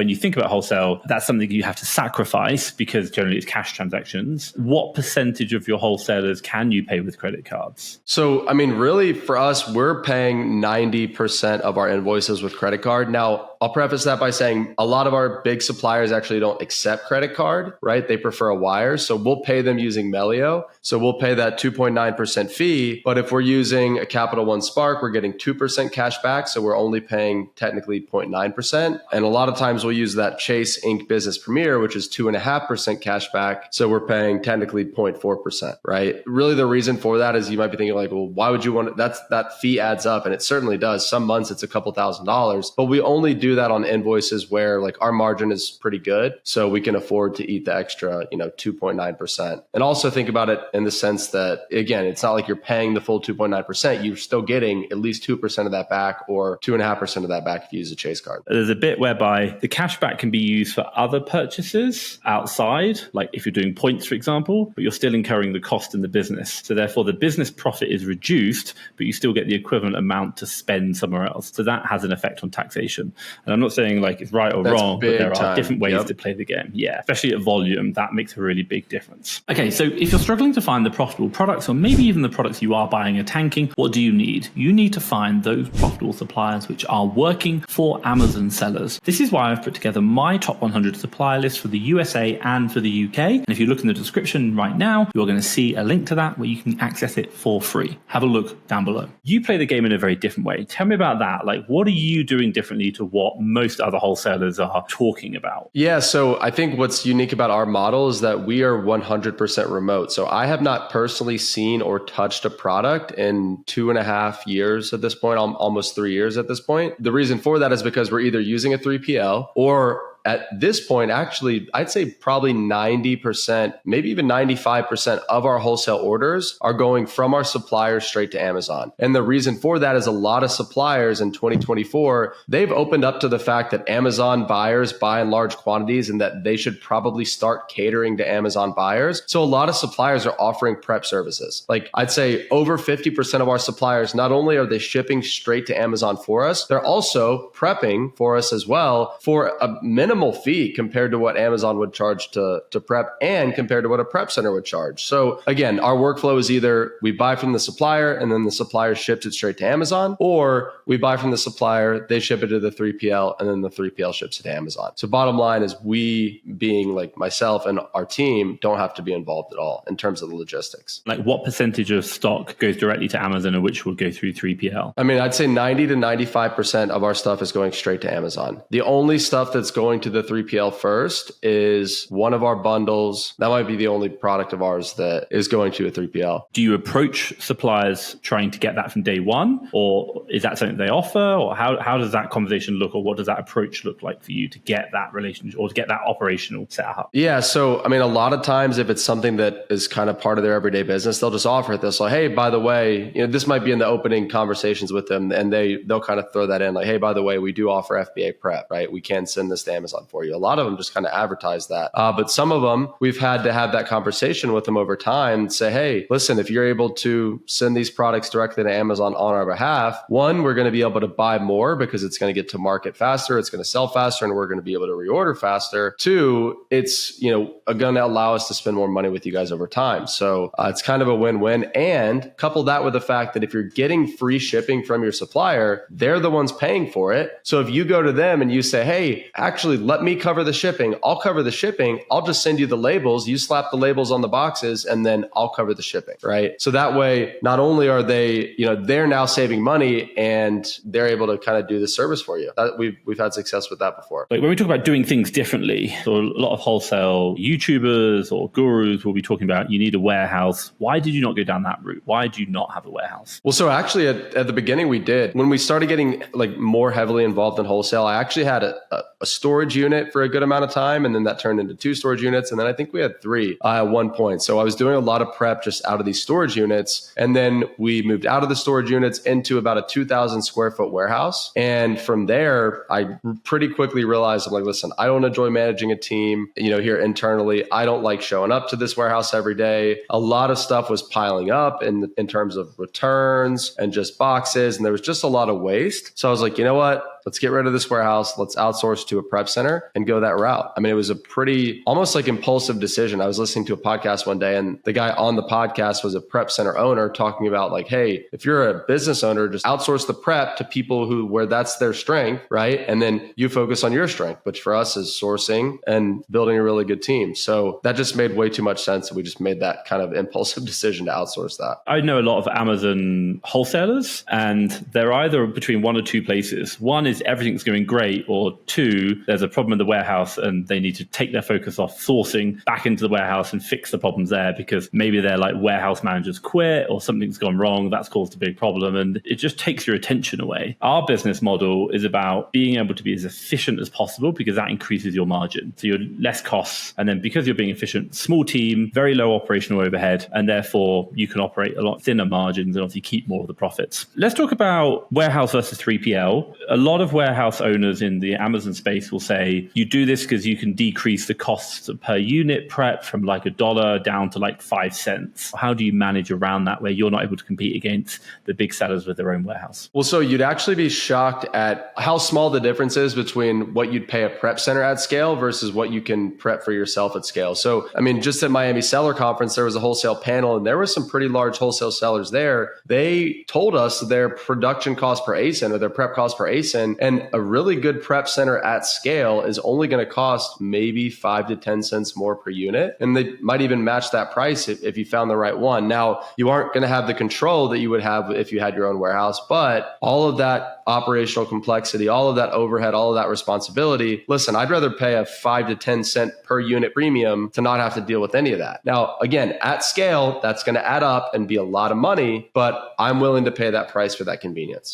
when you think about wholesale, that's something you have to sacrifice because generally it's cash transactions. What percentage of your wholesalers can you pay with credit cards? So, I mean, really for us, we're paying 90% of our invoices with credit card. Now, I'll preface that by saying a lot of our big suppliers actually don't accept credit card, right? They prefer a wire. So we'll pay them using Melio. So we'll pay that 2.9% fee. But if we're using a Capital One Spark, we're getting 2% cash back. So we're only paying technically 0.9%. And a lot of times we'll use that Chase Inc. Business Premier, which is 2.5% cash back. So we're paying technically 0.4%, right? Really the reason for that is you might be thinking like, well, why would you want it? That fee adds up, and it certainly does. Some months it's a couple $1,000s, but we only do that on invoices where like our margin is pretty good. So we can afford to eat the extra, 2.9%. And also think about it in the sense that, again, it's not like you're paying the full 2.9%. You're still getting at least 2% of that back or 2.5% of that back if you use a Chase card. There's a bit whereby the cash back can be used for other purchases outside, like if you're doing points, for example, but you're still incurring the cost in the business. So therefore the business profit is reduced, but you still get the equivalent amount to spend somewhere else. So that has an effect on taxation. And I'm not saying like it's right or wrong, but there are different ways to play the game. Yeah, especially at volume, that makes a really big difference. Okay, so if you're struggling to find the profitable products, or maybe even the products you are buying are tanking, what do you need? You need to find those profitable suppliers which are working for Amazon sellers. This is why I've put together my top 100 supplier list for the USA and for the UK. And if you look in the description right now, you're going to see a link to that where you can access it for free. Have a look down below. You play the game in a very different way. Tell me about that. Like, what are you doing differently to what most other wholesalers are talking about? Yeah, so I think what's unique about our model is that we are 100% remote. So I have not personally seen or touched a product in 2.5 years at this point, almost 3 years at this point. The reason for that is because we're either using a 3PL or at this point, actually, I'd say probably 90%, maybe even 95% of our wholesale orders are going from our suppliers straight to Amazon. And the reason for that is a lot of suppliers in 2024, they've opened up to the fact that Amazon buyers buy in large quantities and that they should probably start catering to Amazon buyers. So a lot of suppliers are offering prep services. Like I'd say over 50% of our suppliers, not only are they shipping straight to Amazon for us, they're also prepping for us as well for a minimal fee compared to what Amazon would charge to prep and compared to what a prep center would charge. So again, our workflow is either we buy from the supplier and then the supplier ships it straight to Amazon, or we buy from the supplier, they ship it to the 3PL, and then the 3PL ships it to Amazon. So bottom line is we, being like myself and our team, don't have to be involved at all in terms of the logistics. Like what percentage of stock goes directly to Amazon and which will go through 3PL? I mean, I'd say 90 to 95% of our stuff is going straight to Amazon. The only stuff that's going to the 3PL first is one of our bundles. That might be the only product of ours that is going to a 3PL. Do you approach suppliers trying to get that from day one, or is that something they offer, or how does that conversation look, or what does that approach look like for you to get that relationship or to get that operational set up? Yeah, so I mean, a lot of times if it's something that is kind of part of their everyday business, they'll just offer it. They'll say, hey, by the way, this might be in the opening conversations with them, and they'll kind of throw that in like, hey, by the way, we do offer FBA prep, right? We can send this to Amazon for you. A lot of them just kind of advertise that. But some of them, we've had to have that conversation with them over time and say, hey, listen, if you're able to send these products directly to Amazon on our behalf, one, we're going to be able to buy more because it's going to get to market faster, it's going to sell faster, and we're going to be able to reorder faster. Two, it's going to allow us to spend more money with you guys over time. So it's kind of a win-win. And couple that with the fact that if you're getting free shipping from your supplier, they're the ones paying for it. So if you go to them and you say, hey, actually, let me cover the shipping. I'll cover the shipping. I'll just send you the labels. You slap the labels on the boxes and then I'll cover the shipping, right? So that way, not only are they, they're now saving money and they're able to kind of do the service for you. We've had success with that before. Like when we talk about doing things differently, so a lot of wholesale YouTubers or gurus will be talking about you need a warehouse. Why did you not go down that route? Why do you not have a warehouse? Well, so actually at the beginning we did. When we started getting like more heavily involved in wholesale, I actually had a storage unit for a good amount of time, and then that turned into 2 storage units, and then I think we had 3 at one point. So I was doing a lot of prep just out of these storage units, and then we moved out of the storage units into about a 2,000 square foot warehouse. And from there, I pretty quickly realized, I'm like, listen, I don't enjoy managing a team, here internally. I don't like showing up to this warehouse every day. A lot of stuff was piling up in terms of returns and just boxes, and there was just a lot of waste. So I was like, you know what? let's get rid of this warehouse. Let's outsource to a prep center and go that route. I mean, it was a pretty almost like impulsive decision. I was listening to a podcast one day and the guy on the podcast was a prep center owner talking about like, hey, if you're a business owner, just outsource the prep to people where that's their strength, right? And then you focus on your strength, which for us is sourcing and building a really good team. So that just made way too much sense. We just made that kind of impulsive decision to outsource that. I know a lot of Amazon wholesalers, and they're either between one or two places. One is everything's going great, or two, there's a problem in the warehouse and they need to take their focus off sourcing back into the warehouse and fix the problems there because maybe their like warehouse managers quit or something's gone wrong. That's caused a big problem and it just takes your attention away. Our business model is about being able to be as efficient as possible because that increases your margin. So you're less costs. And then because you're being efficient, small team, very low operational overhead, and therefore you can operate a lot thinner margins and obviously keep more of the profits. Let's talk about warehouse versus 3PL. A lot of warehouse owners in the Amazon space will say you do this because you can decrease the costs per unit prep from like $1 down to like 5 cents. How do you manage around that where you're not able to compete against the big sellers with their own warehouse? Well, so you'd actually be shocked at how small the difference is between what you'd pay a prep center at scale versus what you can prep for yourself at scale. So, I mean, just at Miami Seller Conference, there was a wholesale panel and there were some pretty large wholesale sellers there. They told us their production cost per ASIN or their prep cost per ASIN, and a really good prep center at scale is only going to cost maybe 5 to 10 cents more per unit. And they might even match that price if you found the right one. Now, you aren't going to have the control that you would have if you had your own warehouse, but all of that operational complexity, all of that overhead, all of that responsibility. Listen, I'd rather pay a 5 to 10 cent per unit premium to not have to deal with any of that. Now, again, at scale, that's going to add up and be a lot of money, but I'm willing to pay that price for that convenience.